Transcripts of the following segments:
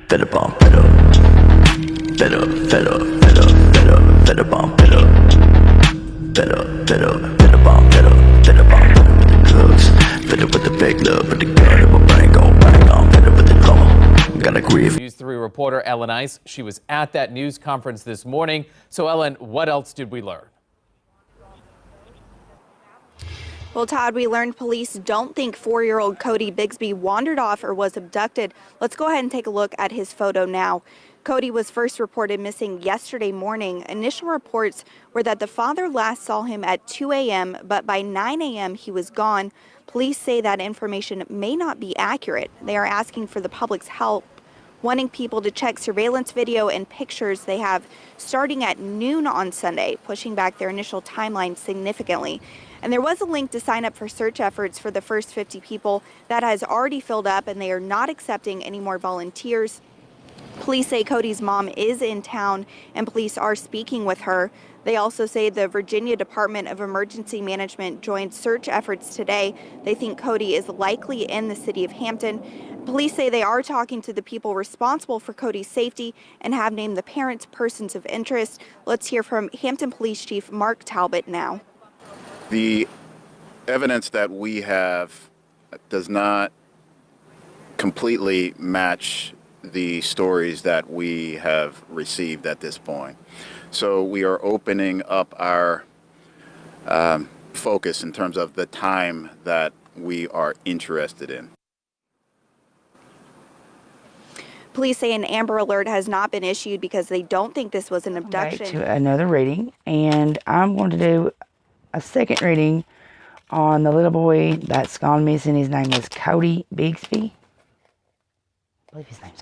Better bomb, better. Better, better, better, better, better bomb, better. Better, better, better bomb, better. Better bomb, better with the drugs. Better with the big love, with the gun, and my brain gon' bang on. Better with the drama. Gotta grieve. News 3 reporter Ellen Ice. She was at that news conference this morning. So, Ellen, what else did we learn? Well, Todd, we learned police don't think 4-year-old Codi Bigsby wandered off or was abducted. Let's go ahead and take a look at his photo now. Codi was first reported missing yesterday morning. Initial reports were that the father last saw him at 2 a.m., but by 9 a.m. he was gone. Police say that information may not be accurate. They are asking for the public's help, wanting people to check surveillance video and pictures they have starting at noon on Sunday, pushing back their initial timeline significantly. And there was a link to sign up for search efforts for the first 50 people. That has already filled up, and they are not accepting any more volunteers. Police say Codi's mom is in town, and police are speaking with her. They also say the Virginia Department of Emergency Management joined search efforts today. They think Codi is likely in the city of Hampton. Police say they are talking to the people responsible for Codi's safety and have named the parents persons of interest. Let's hear from Hampton Police Chief Mark Talbot now. The evidence that we have does not completely match the stories that we have received at this point. So we are opening up our focus in terms of the time that we are interested in. Police say an Amber Alert has not been issued because they don't think this was an abduction. Back to another reading, and I'm going to do a second reading on the little boy that's gone missing. His name is Codi Bigsby. I believe his name's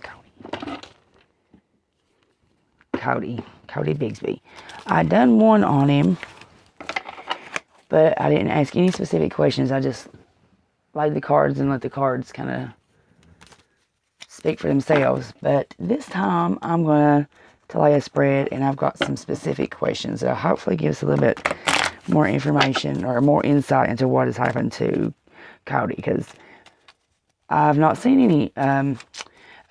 Codi. Codi Bigsby. I done one on him, but I didn't ask any specific questions. I just laid the cards and let the cards kind of speak for themselves. But this time I'm going to lay a spread, and I've got some specific questions that'll hopefully give us a little bit more information or more insight into what has happened to Codi, because I've not seen any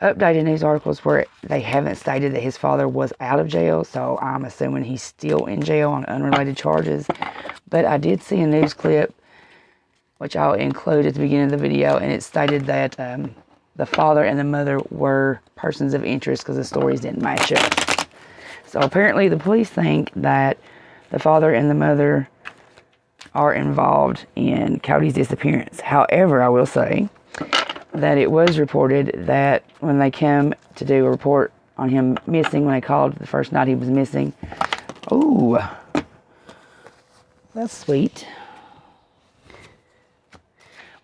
updated news articles where they haven't stated that his father was out of jail, so I'm assuming he's still in jail on unrelated charges. But I did see a news clip, which I'll include at the beginning of the video, and it stated that the father and the mother were persons of interest because the stories didn't match up. So apparently the police think that the father and the mother are involved in Codi's disappearance. However, I will say that it was reported that when they came to do a report on him missing, when they called the first night he was missing, oh, that's sweet.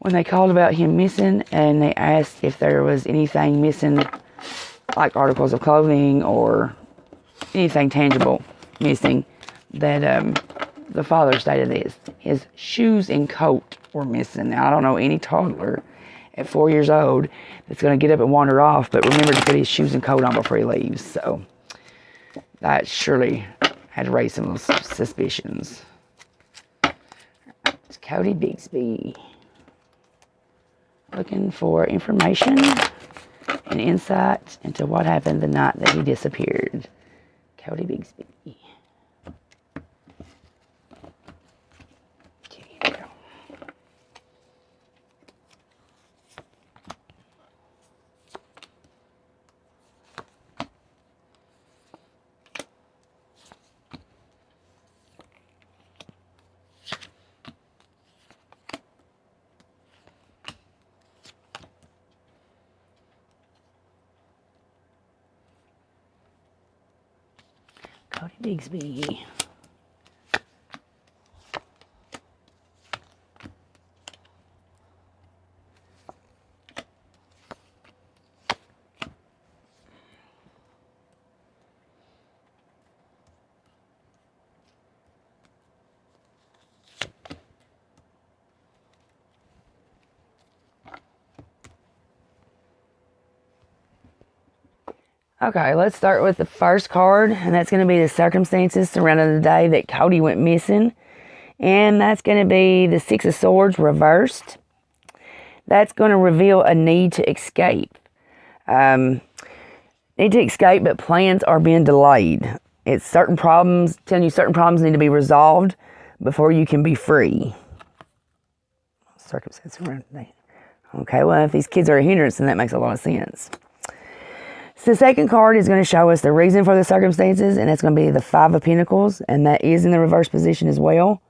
When they called about him missing and they asked if there was anything missing, like articles of clothing or anything tangible missing, that the father stated this. His shoes and coat were missing. Now, I don't know any toddler at 4 years old that's going to get up and wander off, but remember to put his shoes and coat on before he leaves. So that surely had raised some suspicions. It's Codi Bigsby. Looking for information and insight into what happened the night that he disappeared. Codi Bigsby. Codi Bigsby. Okay, let's start with the first card, and that's going to be the circumstances surrounding the day that Codi went missing. And that's going to be the Six of Swords reversed. That's going to reveal a need to escape. Need to escape, but plans are being delayed. It's certain problems, telling you certain problems need to be resolved before you can be free. Circumstance around that. Okay, well, if these kids are a hindrance, then that makes a lot of sense. So the second card is going to show us the reason for the circumstances, and that's going to be the Five of Pentacles, and that is in the reverse position as well.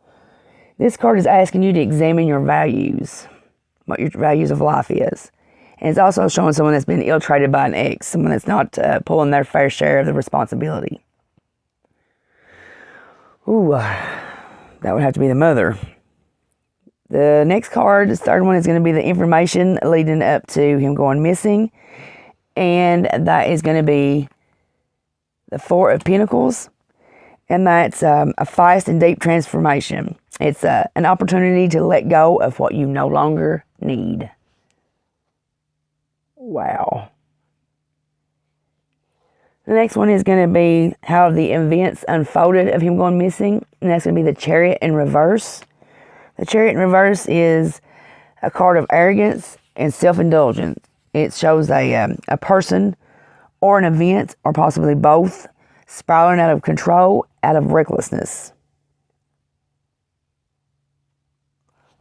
This card is asking you to examine your values, what your values of life is. And it's also showing someone that's been ill-treated by an ex, someone that's not pulling their fair share of the responsibility. Ooh, that would have to be the mother. The next card, the third one, is going to be the information leading up to him going missing. And that is going to be the Four of Pentacles. And that's a fast and deep transformation. It's an opportunity to let go of what you no longer need. Wow. The next one is going to be how the events unfolded of him going missing. And that's going to be the Chariot in reverse. The Chariot in reverse is a card of arrogance and self-indulgence. It shows a person or an event, or possibly both, spiraling out of control, out of recklessness.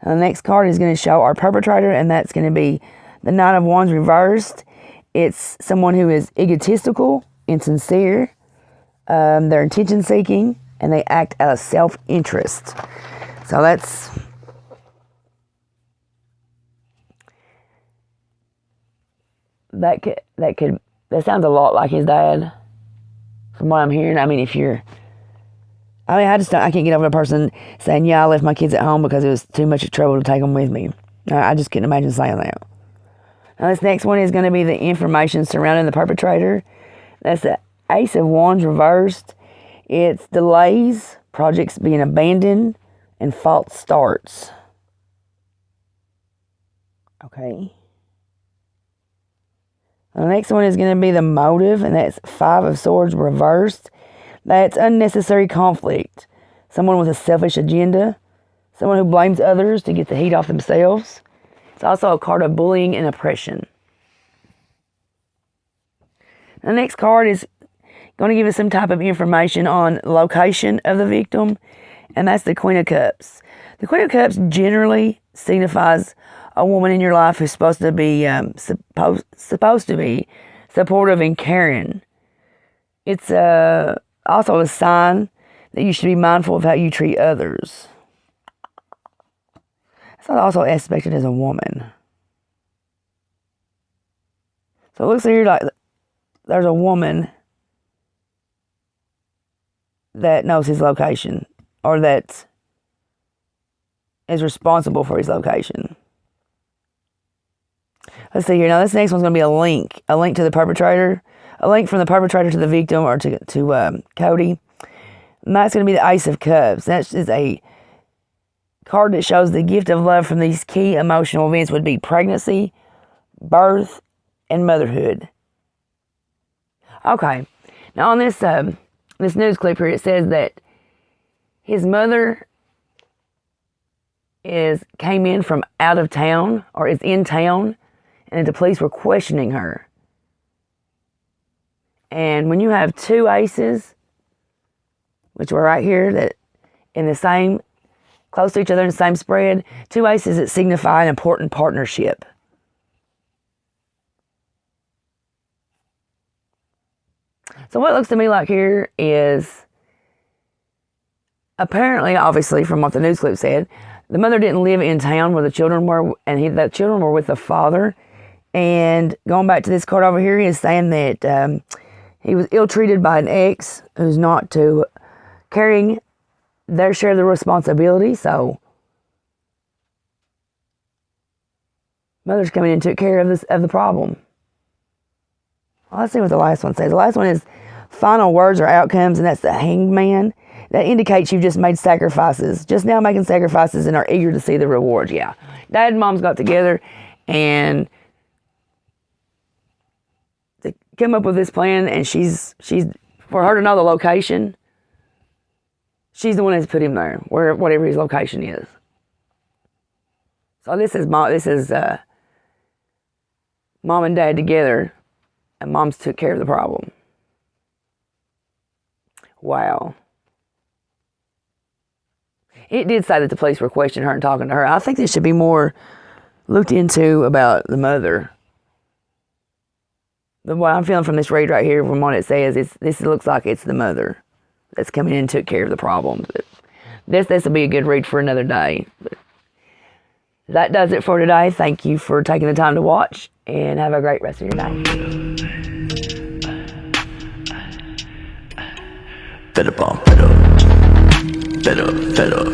Now, the next card is going to show our perpetrator, and that's going to be the Nine of Wands reversed. It's someone who is egotistical, insincere, they're attention-seeking, and they act out of self-interest. So that sounds a lot like his dad, from what I'm hearing. I mean, I can't get over a person saying, yeah, I left my kids at home because it was too much trouble to take them with me. I just couldn't imagine saying that. Now, this next one is going to be the information surrounding the perpetrator. That's the Ace of Wands reversed. It's delays, projects being abandoned, and false starts. Okay. The next one is going to be the motive, and that's Five of Swords reversed. That's unnecessary conflict. Someone with a selfish agenda. Someone who blames others to get the heat off themselves. It's also a card of bullying and oppression. The next card is going to give us some type of information on location of the victim, and that's the Queen of Cups. The Queen of Cups generally signifies a woman in your life who's supposed to be supportive and caring. It's also a sign that you should be mindful of how you treat others. It's also aspected as a woman. So it looks here like there's a woman that knows his location, or that is responsible for his location. Let's see here. Now this next one's going to be a link to the perpetrator, a link from the perpetrator to the victim, or to Codi. And that's going to be the Ace of Cups. That's just a card that shows the gift of love from these key emotional events would be pregnancy, birth, and motherhood. Okay. Now on this this news clip here, it says that his mother came in from out of town, or is in town, and the police were questioning her. And when you have two aces, which were right here, that in the same, close to each other in the same spread, two aces that signify an important partnership. So what it looks to me like here is, apparently, obviously, from what the news clip said, the mother didn't live in town where the children were, and the children were with the father. And going back to this card over here, he is saying that he was ill-treated by an ex who's not carrying their share of the responsibility. So mother's coming in and took care of the problem. Well, let's see what the last one says. The last one is final words or outcomes, and that's the Hanged Man. That indicates you've just made sacrifices. Just now making sacrifices and are eager to see the rewards. Yeah. Dad and Mom's got together and they come up with this plan, and she's for her to know the location, she's the one that's put him there, whatever his location is. So this is mom and dad together and mom's took care of the problem. Wow. It did say that the police were questioning her and talking to her. I think there should be more looked into about the mother. But what I'm feeling from this read right here, from what it says, this looks like it's the mother that's coming in and took care of the problem. But this will be a good read for another day. But that does it for today. Thank you for taking the time to watch, and have a great rest of your day. Fed up, fed up, fed up, fed up.